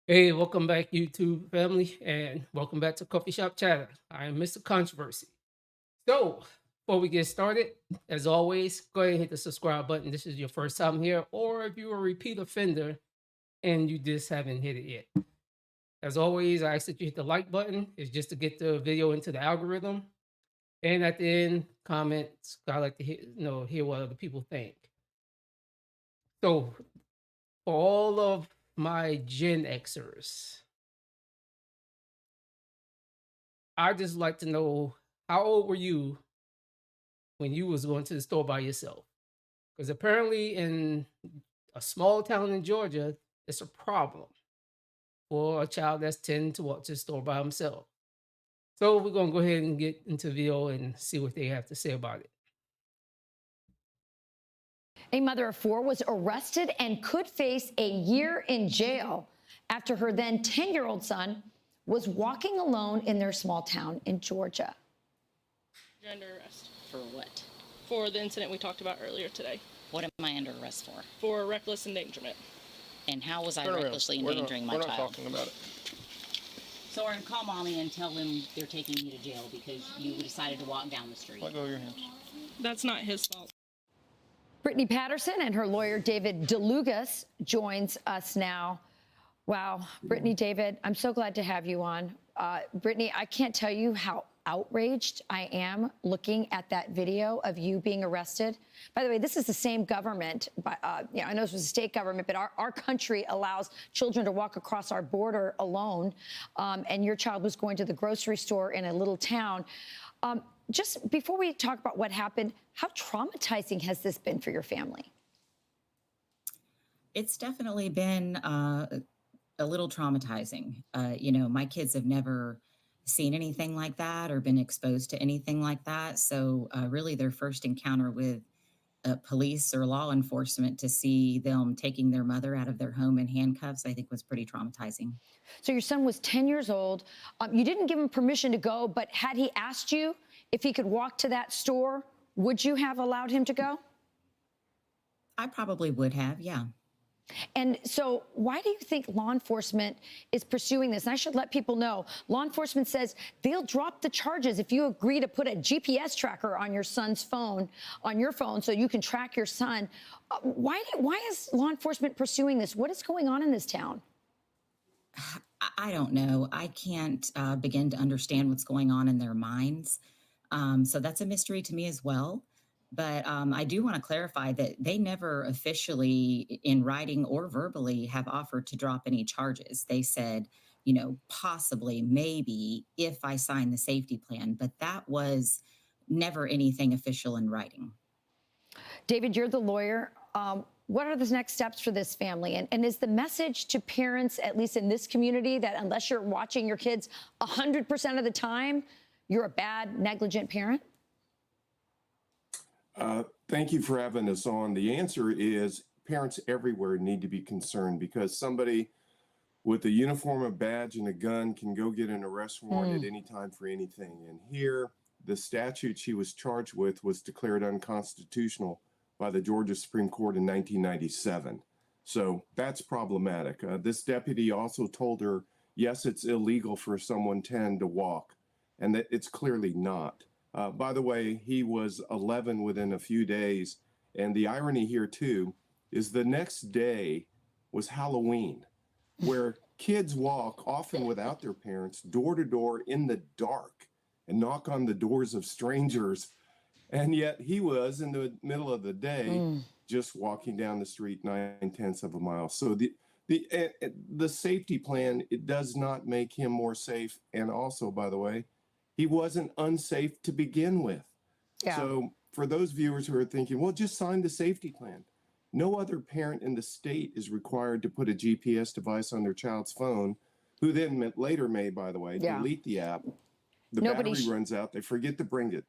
Hey, welcome back, YouTube family, and welcome back to Coffee Shop Chatter. I am Mr. Controversy. So, before we get started, as always, go ahead and hit the subscribe button. This is your first time here, or if you're a repeat offender and you just haven't hit it yet. As always, I ask that you hit the like button. It's just to get the video into the algorithm. And at the end, comments. I like to hear what other people think. So, for all of my Gen Xers, I just like to know, how old were you when you was going to the store by yourself? Because apparently in a small town in Georgia, it's a problem for a child that's 10 to walk to the store by himself. So we're going to go ahead and get into the video and see what they have to say about it. A mother of four was arrested and could face a year in jail after her then 10-year-old son was walking alone in their small town in Georgia. You're under arrest For what? for the incident we talked about earlier today, What am I under arrest for? for reckless endangerment. And how was I Turn around. recklessly We're not- endangering my We're not child? talking about it. So we're gonna call mommy and tell them they're taking you to jail because you decided to walk down the street. Let go of your hands. That's not his fault. Brittany Patterson and her lawyer David DeLugas joins us now. Wow, Brittany, David, I'm so glad to have you on. Brittany, I can't tell you how outraged I am looking at that video of you being arrested. By the way, this is the same government, I know this was a state government, but our country allows children to walk across our border alone, and your child was going to the grocery store in a little town. Just before we talk about what happened, how traumatizing has this been for your family? It's definitely been a little traumatizing. My kids have never seen anything like that or been exposed to anything like that. So really their first encounter with police or law enforcement, to see them taking their mother out of their home in handcuffs, I think was pretty traumatizing. So your son was 10 years old. You didn't give him permission to go, but had he asked you if he could walk to that store, would you have allowed him to go? I probably would have, yeah. And so why do you think law enforcement is pursuing this? And I should let people know, law enforcement says they'll drop the charges if you agree to put a GPS tracker on your son's phone, on your phone, so you can track your son. Why is law enforcement pursuing this? What is going on in this town? I don't know. I can't begin to understand what's going on in their minds. So that's a mystery to me as well. But I do want to clarify that they never officially, in writing or verbally, have offered to drop any charges. They said, possibly, maybe, if I sign the safety plan. But that was never anything official in writing. David, you're the lawyer. What are the next steps for this family? And is the message to parents, at least in this community, that unless you're watching your kids 100% of the time, you're a bad, negligent parent? Thank you for having us on. The answer is parents everywhere need to be concerned, because somebody with a uniform, a badge, and a gun can go get an arrest warrant at any time for anything. And here, the statute she was charged with was declared unconstitutional by the Georgia Supreme Court in 1997. So that's problematic. This deputy also told her, yes, it's illegal for someone 10 to walk, and that it's clearly not. By the way, he was 11 within a few days. And the irony here, too, is the next day was Halloween, where kids walk, often without their parents, door to door in the dark and knock on the doors of strangers. And yet he was, in the middle of the day, just walking down the street 9/10 of a mile. So the safety plan, it does not make him more safe. And also, by the way, he wasn't unsafe to begin with. Yeah. So for those viewers who are thinking, well, just sign the safety plan. No other parent in the state is required to put a GPS device on their child's phone, who then later may, by the way, delete the app. The battery runs out. They forget to bring it.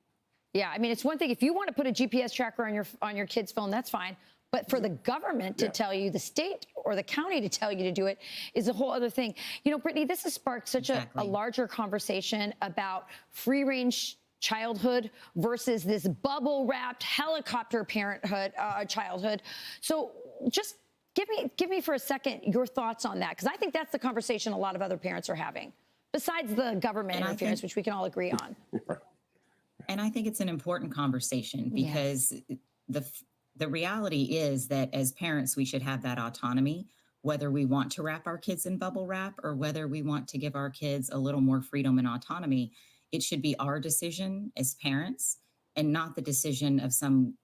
Yeah, I mean, it's one thing if you want to put a GPS tracker on your kid's phone, that's fine. But for the government to Yeah. tell you, the state or the county to tell you to do it is a whole other thing. You know, Brittany, this has sparked such a Exactly. larger conversation about free range childhood versus this bubble wrapped helicopter parenthood, childhood. So just give me for a second your thoughts on that, because I think that's the conversation a lot of other parents are having, besides the government And I interference, think which we can all agree on. And I think it's an important conversation Yes. because the reality is that as parents, we should have that autonomy, whether we want to wrap our kids in bubble wrap or whether we want to give our kids a little more freedom and autonomy. It should be our decision as parents and not the decision of some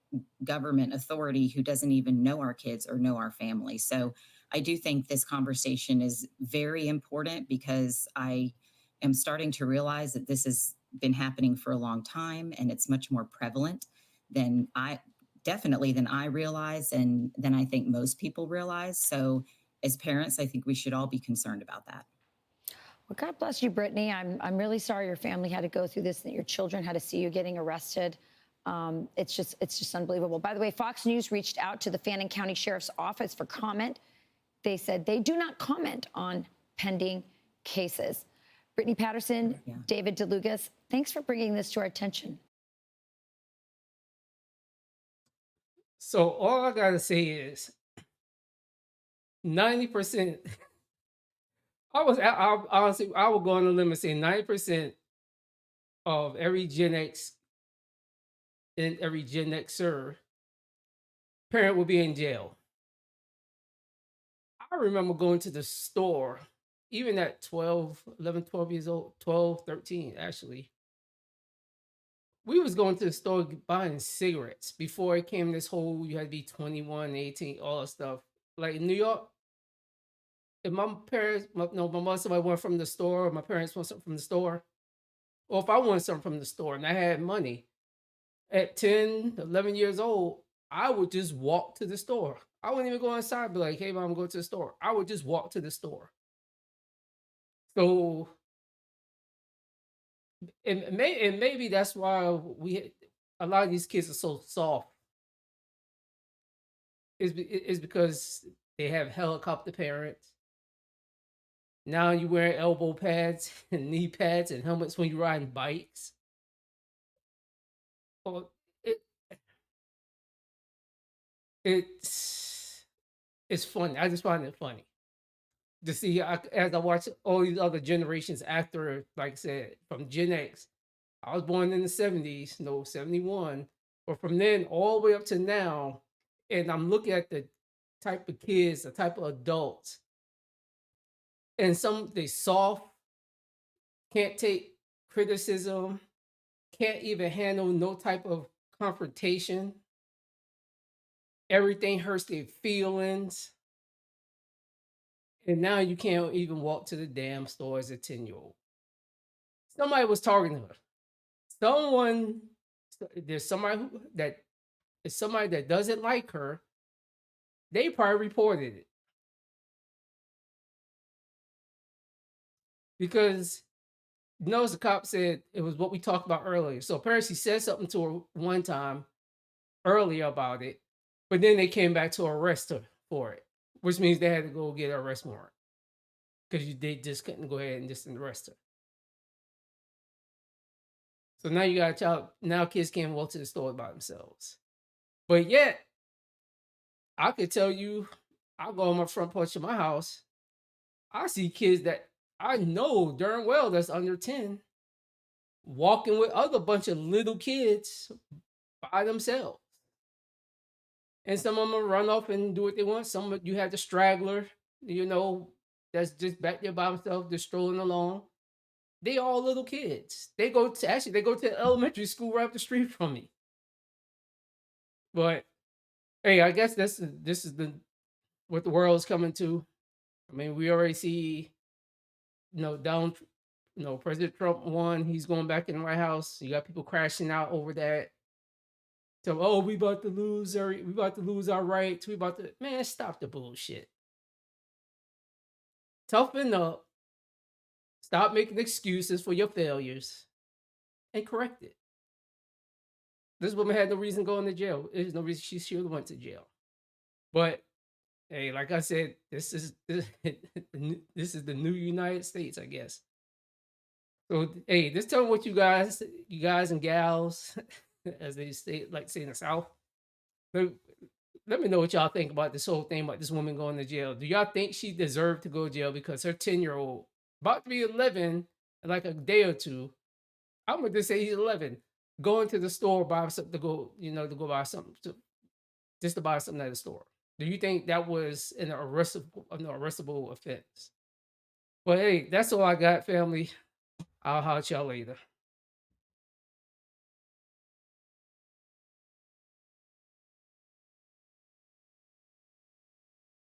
government authority who doesn't even know our kids or know our family. So I do think this conversation is very important because I am starting to realize that this has been happening for a long time and it's much more prevalent than I realize and than I think most people realize. So as parents, I think we should all be concerned about that. Well, God bless you, Brittany. I'm really sorry your family had to go through this, that your children had to see you getting arrested. It's just unbelievable. By the way, Fox News reached out to the Fannin County Sheriff's Office for comment. They said they do not comment on pending cases. Brittany Patterson, Yeah. David DeLugas, thanks for bringing this to our attention. So all I gotta say is 90%. Honestly, I would go on a limb and say 90% of every Gen X and every Gen Xer parent will be in jail. I remember going to the store, even at 12, 11, 12 years old, 12, 13, actually. We was going to the store buying cigarettes before it came this whole, you had to be 21, 18, all that stuff. Like in New York, if my parents, no, my mother, somebody went from the store, or my parents want something from the store, or if I wanted something from the store and I had money, at 10, 11 years old, I would just walk to the store. I wouldn't even go inside and be like, hey, mom, go to the store. I would just walk to the store. So, and maybe that's why a lot of these kids are so soft, is because they have helicopter parents. Now you wear elbow pads and knee pads and helmets when you're riding bikes. Well, it, it's it's funny. I just find it funny to see as I watch all these other generations after, like I said, from Gen X. I was born in the 70s, no, 71. But from then all the way up to now, and I'm looking at the type of kids, the type of adults, and some they soft, can't take criticism, can't even handle no type of confrontation. Everything hurts their feelings. And now you can't even walk to the damn store as a 10-year-old. Somebody was targeting her. Someone, there's somebody that is somebody that doesn't like her. They probably reported it because notice the cop said it was what we talked about earlier. So apparently she said something to her one time earlier about it, but then they came back to arrest her for it, which means they had to go get an arrest warrant because they just couldn't go ahead and just arrest her. So now you got a child. Now kids can't walk to the store by themselves. But yet, I could tell you, I go on my front porch of my house. I see kids that I know darn well that's under 10 walking with other bunch of little kids by themselves. And some of them will run off and do what they want. Some you have the straggler, that's just back there by himself, just strolling along. They all little kids. They go to elementary school right up the street from me. But hey, I guess this is the what the world is coming to. I mean, we already see, down, President Trump won. He's going back in the White House. You got people crashing out over that. So, oh, we about to lose our rights. Man, stop the bullshit. Toughen up. Stop making excuses for your failures and correct it. This woman had no reason going to jail. There's no reason she should have went to jail. But hey, like I said, this is the new United States, I guess. So hey, just tell me what you guys and gals, as they say in the South. Let, let me know what y'all think about this whole thing about this woman going to jail. Do y'all think she deserved to go to jail because her 10-year-old, about to be 11 in like a day or two, I'm gonna just say he's 11, going to the store buy something to go, to go buy something just to buy something at the store. Do you think that was an arrestable offense? But hey, that's all I got, family. I'll holler at y'all later.